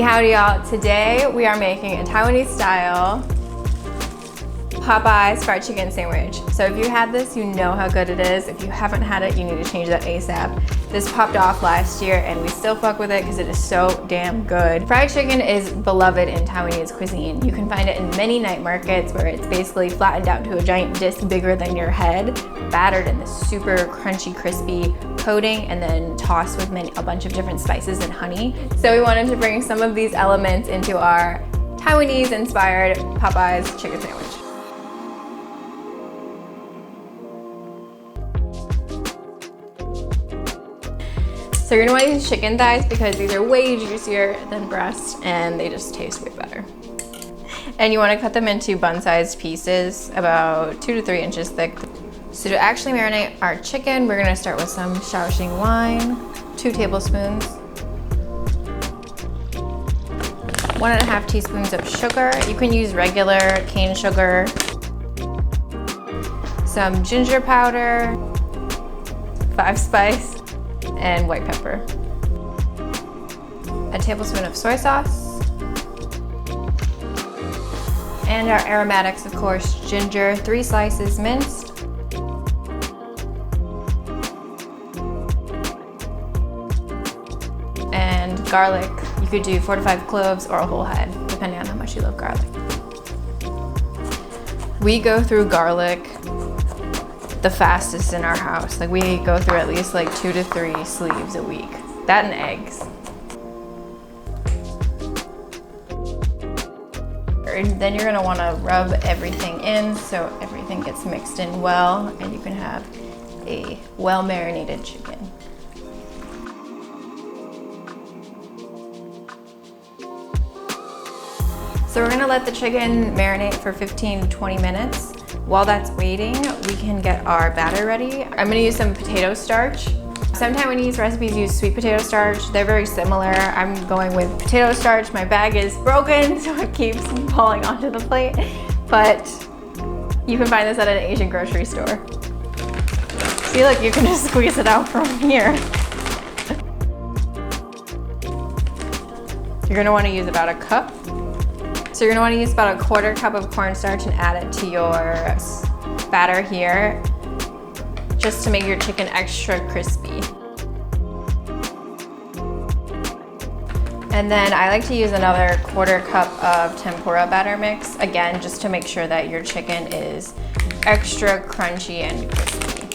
Howdy y'all. Today we are making a Taiwanese style Popeyes fried chicken sandwich. So if you had this, you know how good it is. If you haven't had it, you need to change that ASAP. This popped off last year and we still fuck with it because it is so damn good. Fried chicken is beloved in Taiwanese cuisine. You can find it in many night markets where it's basically flattened out to a giant disc bigger than your head, battered in this super crunchy, crispy coating, and then tossed with a bunch of different spices and honey. So we wanted to bring some of these elements into our Taiwanese-inspired Popeyes chicken sandwich. So you're gonna wanna use chicken thighs because these are way juicier than breast and they just taste way better. And you wanna cut them into bun-sized pieces, about 2 to 3 inches thick. So to actually marinate our chicken, we're gonna start with some Shaoxing wine, 2 tablespoons, 1.5 teaspoons of sugar. You can use regular cane sugar, some ginger powder, 5 spice, and white pepper. A tablespoon of soy sauce. And our aromatics, of course, ginger, 3 slices minced. And garlic. You could do 4 to 5 cloves or a whole head, depending on how much you love garlic. We go through garlic the fastest in our house. Like we go through at least like 2 to 3 sleeves a week. That and eggs. And then you're gonna wanna rub everything in so everything gets mixed in well and you can have a well-marinated chicken. So we're gonna let the chicken marinate for 15 to 20 minutes. While that's waiting, we can get our batter ready. I'm gonna use some potato starch. Some Taiwanese recipes use sweet potato starch. They're very similar. I'm going with potato starch. My bag is broken, so it keeps falling onto the plate. But you can find this at an Asian grocery store. See, look, you can just squeeze it out from here. You're gonna wanna use about a cup. So you're gonna wanna use about a 1/4 cup of cornstarch and add it to your batter here, just to make your chicken extra crispy. And then I like to use another 1/4 cup of tempura batter mix, again, just to make sure that your chicken is extra crunchy and crispy.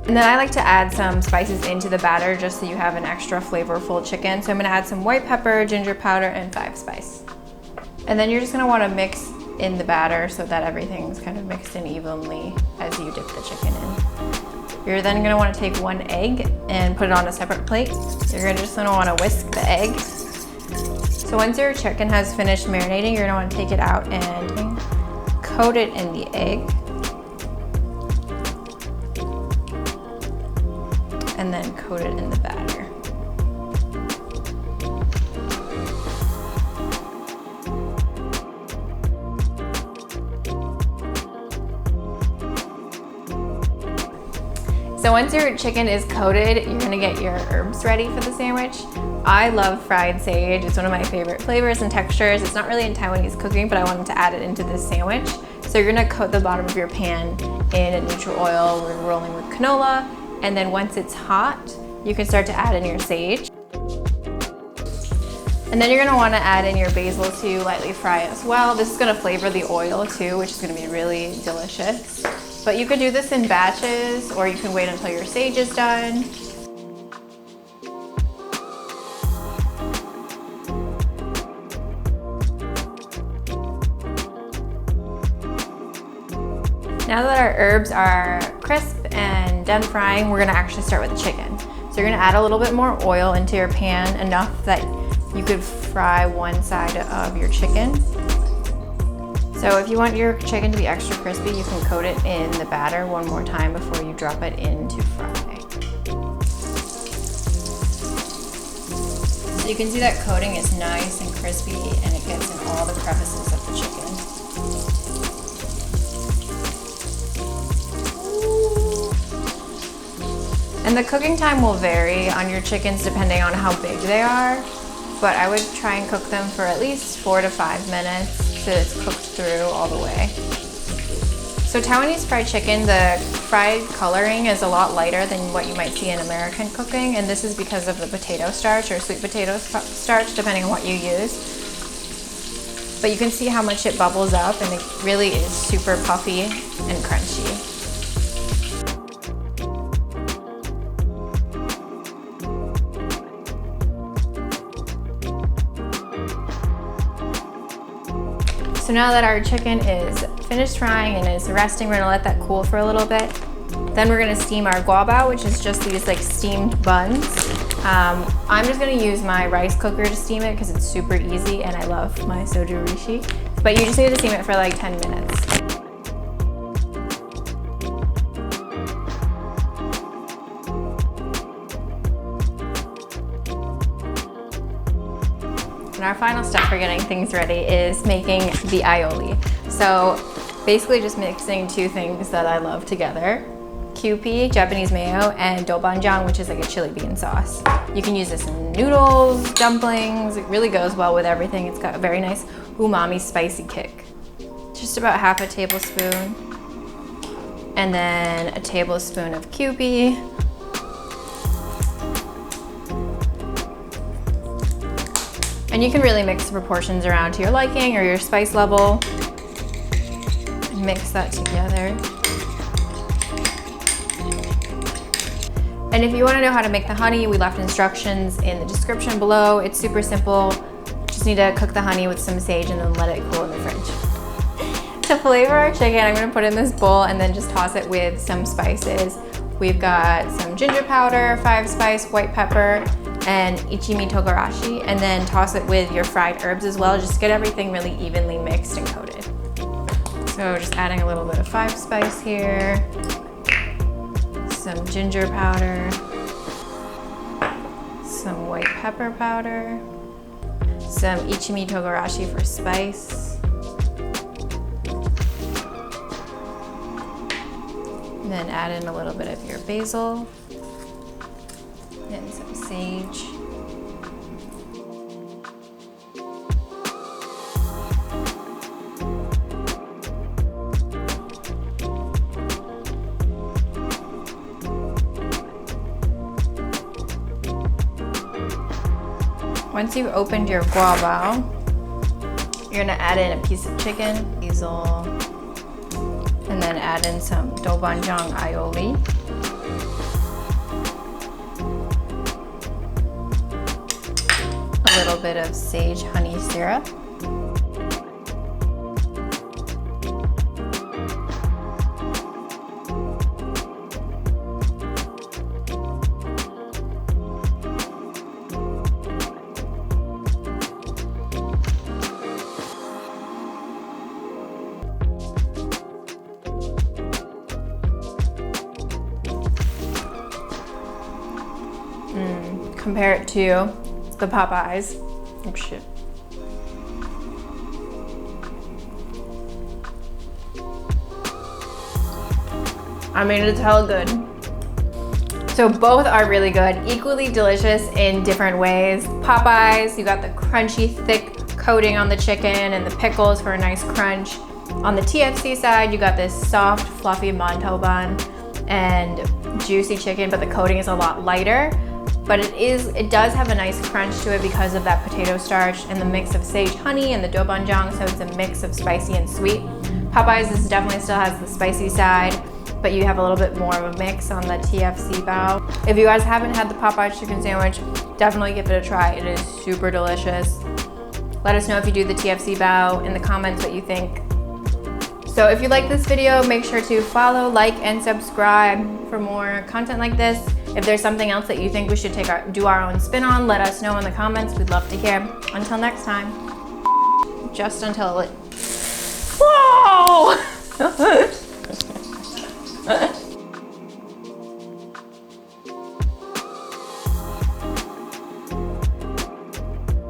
And then I like to add some spices into the batter just so you have an extra flavorful chicken. So I'm gonna add some white pepper, ginger powder, and 5 spice. And then you're just gonna wanna mix in the batter so that everything's kind of mixed in evenly as you dip the chicken in. You're then gonna wanna take 1 egg and put it on a separate plate. You're just gonna wanna whisk the egg. So once your chicken has finished marinating, you're gonna wanna take it out and coat it in the egg. And then coat it in the batter. So once your chicken is coated, you're gonna get your herbs ready for the sandwich. I love fried sage. It's one of my favorite flavors and textures. It's not really in Taiwanese cooking, but I wanted to add it into this sandwich. So you're gonna coat the bottom of your pan in a neutral oil. We're rolling with canola. And then once it's hot, you can start to add in your sage. And then you're gonna wanna add in your basil to lightly fry as well. This is gonna flavor the oil too, which is gonna be really delicious. But you could do this in batches, or you can wait until your sage is done. Now that our herbs are crisp and done frying, we're gonna actually start with the chicken. So you're gonna add a little bit more oil into your pan, enough that you could fry one side of your chicken. So if you want your chicken to be extra crispy, you can coat it in the batter one more time before you drop it in to fry. So you can see that coating is nice and crispy and it gets in all the crevices of the chicken. And the cooking time will vary on your chickens depending on how big they are. but I would try and cook them for at least 4 to 5 minutes so it's cooked through all the way. So Taiwanese fried chicken, the fried coloring is a lot lighter than what you might see in American cooking, and this is because of the potato starch or sweet potato starch, depending on what you use. But you can see how much it bubbles up, and it really is super puffy and crunchy. So now that our chicken is finished frying and is resting, we're gonna let that cool for a little bit. Then we're gonna steam our guabao, which is just these like steamed buns. I'm just gonna use my rice cooker to steam it because it's super easy and I love my soju rishi. But you just need to steam it for like 10 minutes. And our final step for getting things ready is making the aioli. So basically just mixing two things that I love together. Kewpie, Japanese mayo, and doubanjiang, which is like a chili bean sauce. You can use this in noodles, dumplings. It really goes well with everything. It's got a very nice umami spicy kick. Just about half a tablespoon. And then a tablespoon of Kewpie. And you can really mix the proportions around to your liking or your spice level. Mix that together. And if you want to know how to make the honey, we left instructions in the description below. It's super simple. Just need to cook the honey with some sage and then let it cool in the fridge. To flavor our chicken, I'm going to put it in this bowl and then just toss it with some spices. We've got some ginger powder, 5-spice, white pepper, and ichimi togarashi, and then toss it with your fried herbs as well. Just get everything really evenly mixed and coated. So just adding a little bit of 5-spice here, some ginger powder, some white pepper powder, some ichimi togarashi for spice, and then add in a little bit of your basil and some sage. Once you've opened your guabao, you're gonna add in a piece of chicken, basil, and then add in some doubanjiang aioli. A little bit of sage honey syrup. Compare it to the Popeyes. Oh shit. I mean, it's hella good. So both are really good, equally delicious in different ways. Popeyes, you got the crunchy, thick coating on the chicken and the pickles for a nice crunch. On the TFC side, you got this soft, fluffy mantou bun and juicy chicken, but the coating is a lot lighter. But it does have a nice crunch to it because of that potato starch and the mix of sage honey and the doubanjiang, so it's a mix of spicy and sweet. Popeyes definitely still has the spicy side, but you have a little bit more of a mix on the TFC bao. If you guys haven't had the Popeyes chicken sandwich, definitely give it a try. It is super delicious. Let us know if you do the TFC bao in the comments what you think. So if you like this video, make sure to follow, like, and subscribe for more content like this. If there's something else that you think we should do our own spin on, let us know in the comments. We'd love to hear. Until next time. Just until it... Whoa!